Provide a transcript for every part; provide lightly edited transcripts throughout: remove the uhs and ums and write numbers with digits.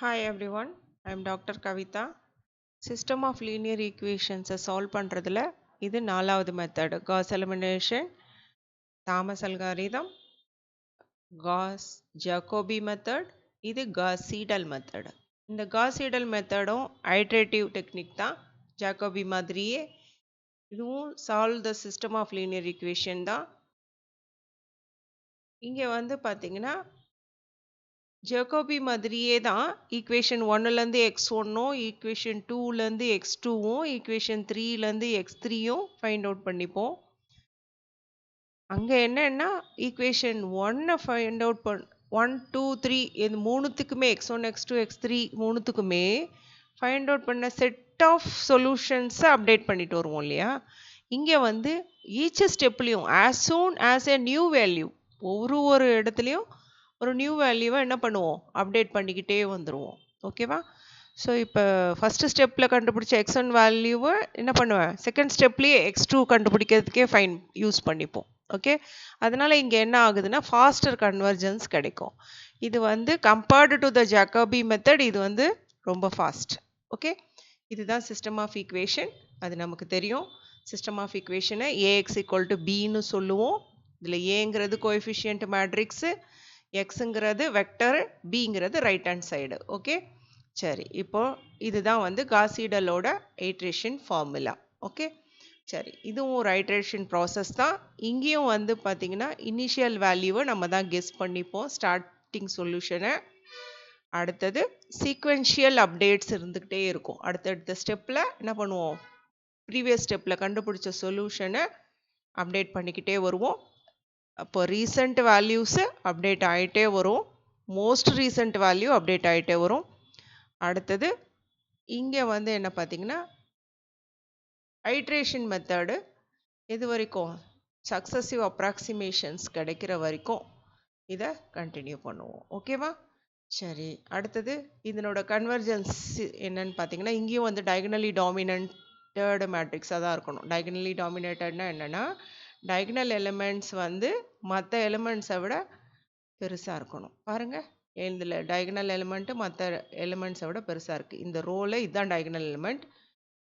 Hi everyone, I am Dr. Kavita. System of linear equations solve பண்றதுல இது நாலாவது method Gauss elimination, Thomas algorithm, Gauss Jacobi method, இது Gauss Seidel method. இந்த Gauss Seidel மெத்தடும் iterative technique தான், Jacobi மாதிரியே இதுவும் solve the system of linear equation தான். இங்கே வந்து பார்த்தீங்கன்னா ஜேக்கோபி மாதிரியே தான் ஈக்குவேஷன் ஒன்னுலேருந்து எக்ஸ் ஒன்னும் ஈக்குவேஷன் டூலேருந்து எக்ஸ் டூவும் ஈக்குவேஷன் த்ரீலேருந்து எக்ஸ் த்ரீயும் ஃபைண்ட் அவுட் பண்ணிப்போம். அங்கே என்னன்னா ஈக்குவேஷன் ஒன்னை find out one two three இது மூணுத்துக்குமே X one X two X three மூணுத்துக்குமே ஃபைண்ட் அவுட் பண்ண செட் ஆஃப் சொல்யூஷன்ஸை அப்டேட் பண்ணிட்டு வருவோம் இல்லையா. இங்கே வந்து ஈச் ஸ்டெப்லேயும் as soon as a new value ஒரு இடத்துலையும் ஒரு நியூ வேல்யூவை என்ன பண்ணுவோம், அப்டேட் பண்ணிக்கிட்டே வந்துடுவோம். ஓகேவா. ஸோ இப்போ ஃபஸ்ட்டு ஸ்டெப்பில் கண்டுபிடிச்ச எக்ஸ் ஒன் வேல்யூவை என்ன பண்ணுவேன், செகண்ட் ஸ்டெப்லேயே எக்ஸ் டூ கண்டுபிடிக்கிறதுக்கே ஃபைன் யூஸ் பண்ணிப்போம். ஓகே. அதனால் இங்கே என்ன ஆகுதுன்னா ஃபாஸ்டர் கன்வர்ஜன்ஸ் கிடைக்கும். இது வந்து compared to the Jacobi method இது வந்து ரொம்ப ஃபாஸ்ட். ஓகே. இதுதான் சிஸ்டம் ஆஃப் ஈக்குவேஷன். அது நமக்கு தெரியும். சிஸ்டம் ஆஃப் ஈக்குவேஷனை ஏஎக்ஸ் ஈக்குவல் டு பின்னு சொல்லுவோம். இதில் ஏங்கிறது கோஎஃபிஷியன்ட் மேட்ரிக்ஸு, எக்ஸுங்கிறது வெக்டர், பிங்கிறது ரைட் ஹேண்ட் சைடு. ஓகே. சரி, இப்போ இதுதான் வந்து காஸ் சீடலோட ஐட்ரேஷன் ஃபார்முலா. ஓகே. சரி, இதுவும் ஒரு ஐட்ரேஷன் ப்ராசஸ் தான். இங்கேயும் வந்து பார்த்தீங்கன்னா இனிஷியல் வேல்யூவை நம்ம தான் கெஸ் பண்ணிப்போம், ஸ்டார்டிங் சொல்யூஷனை. அடுத்தது சீக்வென்ஷியல் அப்டேட்ஸ் இருந்துக்கிட்டே இருக்கும். அடுத்தடுத்த ஸ்டெப்பில் என்ன பண்ணுவோம், ப்ரீவியஸ் ஸ்டெப்பில் கண்டுபிடிச்ச சொல்யூஷனை அப்டேட் பண்ணிக்கிட்டே வருவோம். அப்போ ரீசெண்ட் வேல்யூஸு அப்டேட் ஆகிட்டே வரும், மோஸ்ட் ரீசெண்ட் வேல்யூ அப்டேட் ஆகிட்டே வரும். அடுத்தது இங்கே வந்து என்ன பார்த்தீங்கன்னா ஐட்ரேஷன் மெத்தடு இது வரைக்கும் சக்ஸஸிவ் அப்ராக்சிமேஷன்ஸ் கிடைக்கிற வரைக்கும் இதை கண்டினியூ பண்ணுவோம். ஓகேவா. சரி, அடுத்தது இதனோட கன்வர்ஜென்ஸ் என்னன்னு பார்த்தீங்கன்னா இங்கேயும் வந்து டயகனலி டாமினன்ட் மேட்ரிக்ஸாக தான் இருக்கணும். டயகனலி டாமினேட்டட்னா என்னென்னா டயகனல் எலிமெண்ட்ஸ் வந்து மற்ற எலிமெண்ட்ஸை விட பெருசாக இருக்கணும். பாருங்கள், இதில் டயகனல் எலிமெண்ட்டு மற்ற எலிமெண்ட்ஸை விட பெருசாக இருக்குது. இந்த ரோவில் இதுதான் டயகனல் எலிமெண்ட்,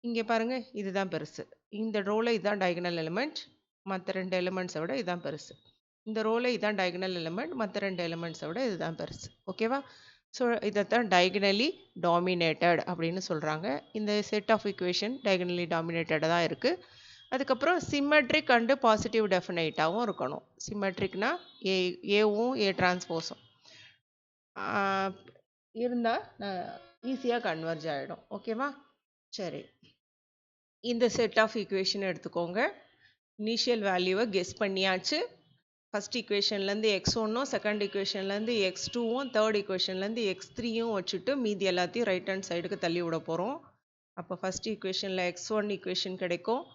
இங்கே பாருங்கள் இதுதான் பெருசு. இந்த ரோவில் இதுதான் டயகனல் எலிமெண்ட், மற்ற ரெண்டு எலிமெண்ட்ஸை விட இதுதான் பெருசு. இந்த ரோவில் இதுதான் டயகனல் எலிமெண்ட், மற்ற ரெண்டு எலிமெண்ட்ஸை விட இதுதான் பெருசு. ஓகேவா. ஸோ இதைத்தான் டயகனலி டாமினேட்டட் அப்படின்னு சொல்கிறாங்க. இந்த செட் ஆஃப் ஈக்குவேஷன் டயகனலி டாமினேட்டடாக தான் இருக்குது. அதுக்கப்புறம் சிமெட்ரிக் அண்டு பாசிட்டிவ் டெஃபினைட்டாகவும் இருக்கணும். சிமெட்ரிக்னா ஏவும் ஏ டிரான்ஸ்போஸும் இருந்தால் ஈஸியாக கன்வர்ஜ் ஆகிடும். ஓகேவா. சரி, இந்த செட் ஆஃப் ஈக்குவேஷன் எடுத்துக்கோங்க. இனிஷியல் வேல்யூவை கெஸ் பண்ணியாச்சு. ஃபஸ்ட் ஈக்குவேஷன்லேருந்து எக்ஸ் ஒன்னும், செகண்ட் ஈக்குவேஷன்லேருந்து எக்ஸ் டூவும், தேர்ட் ஈக்குவேஷன்லேருந்து எக்ஸ் த்ரீயும் வச்சுட்டு மீதி எல்லாத்தையும் ரைட் ஹேண்ட் சைடுக்கு தள்ளி விட போகிறோம். அப்போ ஃபஸ்ட் ஈக்குவேஷனில் எக்ஸ் ஒன் ஈக்குவேஷன் கிடைக்கும்.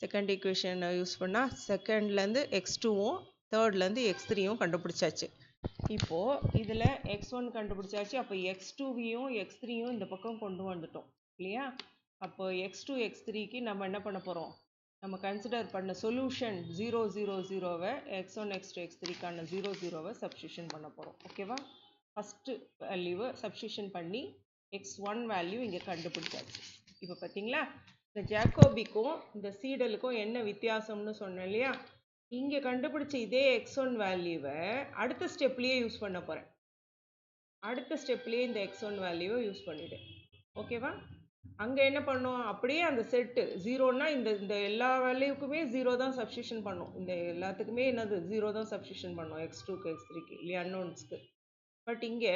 செகண்ட் ஈக்குவேஷனை யூஸ் பண்ணால் செகண்ட்லேருந்து எக்ஸ் டூவும் தேர்ட்லேருந்து எக்ஸ் த்ரீயும் கண்டுபிடிச்சாச்சு. இப்போது இதில் எக்ஸ் ஒன் கண்டுபிடிச்சாச்சு. அப்போ எக்ஸ் டூவையும் எக்ஸ் த்ரீயும் இந்த பக்கம் கொண்டு வந்துட்டோம் இல்லையா. அப்போ எக்ஸ் டூ எக்ஸ் த்ரீக்கு நம்ம என்ன பண்ண போகிறோம், நம்ம கன்சிடர் பண்ண சொல்யூஷன் 0 0 0வை X one X two X த்ரீக்கான 0 0வை சப்ஸ்டியூஷன் பண்ண போகிறோம். ஓகேவா. ஃபஸ்ட்டு வேல்யூவை சப்ஸ்டியூஷன் பண்ணி எக்ஸ் ஒன் வேல்யூ இங்கே கண்டுபிடிச்சாச்சு. இப்போ பார்த்தீங்களா, இந்த ஜாக்கோபிக்கும் இந்த சீடலுக்கும் என்ன வித்தியாசம்னு சொன்னேன் இல்லையா. இங்கே கண்டுபிடிச்ச இதே எக்ஸ் ஒன் வேல்யூவை அடுத்த ஸ்டெப்லேயே யூஸ் பண்ண போகிறேன். அடுத்த ஸ்டெப்லேயே இந்த எக்ஸ் ஒன் வேல்யூவை யூஸ் பண்ணிவிடு. ஓகேவா. அங்கே என்ன பண்ணோம், அப்படியே அந்த செட்டு ஜீரோன்னா இந்த இந்த எல்லா வேல்யூக்குமே 0 தான் சப்ஸ்டியூஷன் பண்ணோம். இந்த எல்லாத்துக்குமே என்னது 0 தான் சப்ஸ்டியூஷன் பண்ணோம், எக்ஸ் டூக்கு எக்ஸ் த்ரீக்கு இல்லையா, அன்னோன்ஸ்க்கு. பட் இங்கே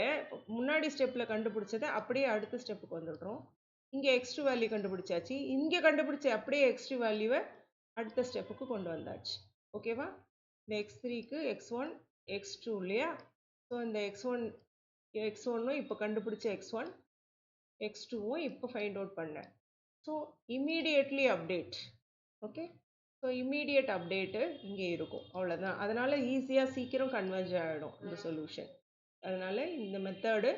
முன்னாடி ஸ்டெப்பில் கண்டுபிடிச்சதை அப்படியே அடுத்த ஸ்டெப்புக்கு வந்துடுறோம். இங்கே எக்ஸ் டூ வேல்யூ கண்டுபிடிச்சாச்சு, இங்கே கண்டுபிடிச்ச அப்படியே எக்ஸ் டூ வேல்யூவை அடுத்த ஸ்டெப்புக்கு கொண்டு வந்தாச்சு. ஓகேவா. இந்த எக்ஸ் த்ரீக்கு எக்ஸ் ஒன் எக்ஸ் டூ இல்லையா. ஸோ இந்த எக்ஸ் ஒன்னும் இப்போ கண்டுபிடிச்ச எக்ஸ் ஒன் எக்ஸ் டூவும் இப்போ ஃபைண்ட் அவுட் பண்ணேன். So immediately update. Okay. So immediate update இங்கே இருக்கும், அவ்வளோதான். அதனால் ஈஸியாக சீக்கிரம் கன்வர்ஜ் ஆகிடும் இந்த சொல்யூஷன். அதனால் இந்த மெத்தடு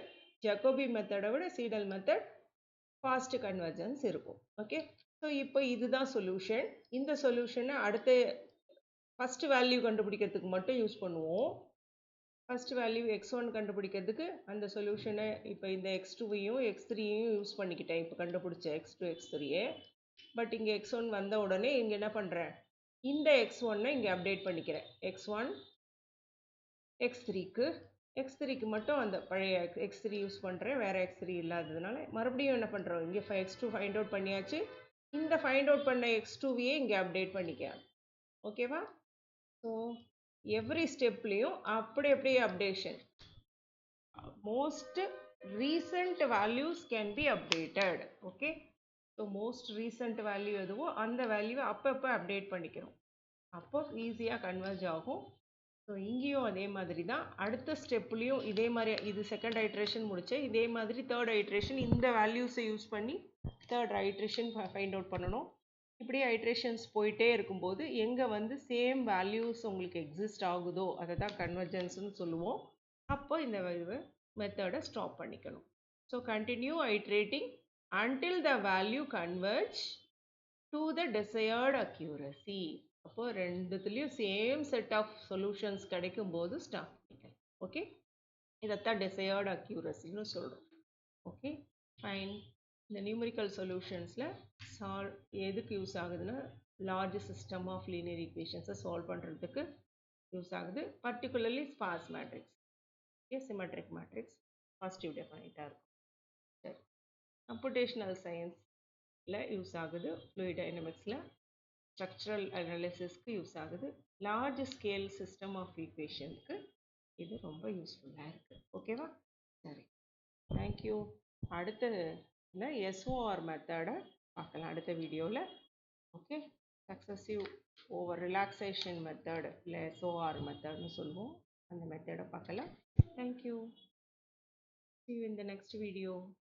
ஜாக்கோபி மெத்தடை விட சீடல் மெத்தட் ஃபாஸ்ட் கன்வர்ஜன்ஸ் இருக்கும். ஓகே. ஸோ இப்போ இதுதான் சொல்யூஷன். இந்த சொல்யூஷனை அடுத்த ஃபஸ்ட்டு வேல்யூ கண்டுபிடிக்கிறதுக்கு மட்டும் யூஸ் பண்ணுவோம். ஃபர்ஸ்ட் வேல்யூ x1 கண்டுபிடிக்கிறதுக்கு அந்த சொல்யூஷனை இப்போ இந்த x2வையும் x3யையும் யூஸ் பண்ணிக்கிட்டேன். இப்போ கண்டுபிடிச்ச x2 x3 பட் இங்கே x1 வந்த உடனே இங்கே என்ன பண்ணுறேன், இந்த x1 இங்கே அப்டேட் பண்ணிக்கிறேன். x1 x3க்கு மட்டும் அந்த பழைய x3 யூஸ் பண்ணுறேன், வேறு x3 இல்லாததுனால மறுபடியும் என்ன பண்ணுறோம், இங்கே x2 ஃபைண்ட் அவுட் பண்ணியாச்சு. இந்த ஃபைண்ட் அவுட் பண்ண x2வையே இங்கே அப்டேட் பண்ணிக்கலாம். ஓகேவா? ஸோ எவ்ரி ஸ்டெப்லேயும் அப்படியே updation. Most recent values can be updated. Okay, so most recent value எதுவோ அந்த வேல்யூவை அப்பப்போ அப்டேட் பண்ணிக்கிறோம். அப்போ ஈஸியாக கன்வர்ஜ் ஆகும். ஸோ இங்கேயும் அதே மாதிரி தான், அடுத்த ஸ்டெப்லேயும் இதே மாதிரி, இது செகண்ட் ஐட்ரேஷன் முடித்தேன், இதே மாதிரி தேர்ட் ஐட்ரேஷன் இந்த வேல்யூஸை யூஸ் பண்ணி தேர்ட் ஐட்ரேஷன் ஃபைண்ட் அவுட் பண்ணணும். இப்படி ஐட்ரேஷன்ஸ் போயிட்டே இருக்கும்போது எங்கே வந்து சேம் வேல்யூஸ் உங்களுக்கு எக்ஸிஸ்ட் ஆகுதோ அதை தான் கன்வர்ஜென்ஸ்னு சொல்லுவோம். அப்போ இந்த மெத்தடை ஸ்டாப் பண்ணிக்கணும். So continue iterating until the value converge to the desired accuracy. அப்போ ரெண்டுத்துலேயும் சேம் செட் ஆஃப் சொல்யூஷன்ஸ் கிடைக்கும் போது ஸ்டாப் பண்ணிக்கலாம். ஓகே, இதைத்தான் desired accuracyன்னு சொல்கிறோம். Okay fine. இந்த நியூமரிக்கல் சொல்யூஷன்ஸில் எதுக்கு யூஸ் ஆகுதுன்னா, லார்ஜ் சிஸ்டம் ஆஃப் லீனியர் ஈக்குவேஷன்ஸை சால்வ் பண்ணுறதுக்கு யூஸ் ஆகுது. Particularly sparse matrix, okay, symmetric matrix positive டெஃபைனிட்டாக இருக்கும். சரி, கம்ப்யூட்டேஷனல் சயின்ஸில் யூஸ் ஆகுது, ஃப்ளூயிட் டைனமிக்ஸில் ஸ்ட்ரக்சரல் அனாலிசிஸ்க்கு யூஸ் ஆகுது, லார்ஜ் ஸ்கேல் சிஸ்டம் ஆஃப் ஈக்குவேஷனுக்கு இது ரொம்ப யூஸ்ஃபுல்லாக இருக்குது. ஓகேவா? சரி, தேங்க்யூ. அடுத்த எஸ்ஓஆர் மெத்தடை பார்க்கலாம் அடுத்த வீடியோவில். Okay, successive over relaxation method இல்லை எஸ்ஓஆர் மெத்தட்னு சொல்லுவோம். அந்த மெத்தடை பார்க்கலாம். Thank you. See you in the next video.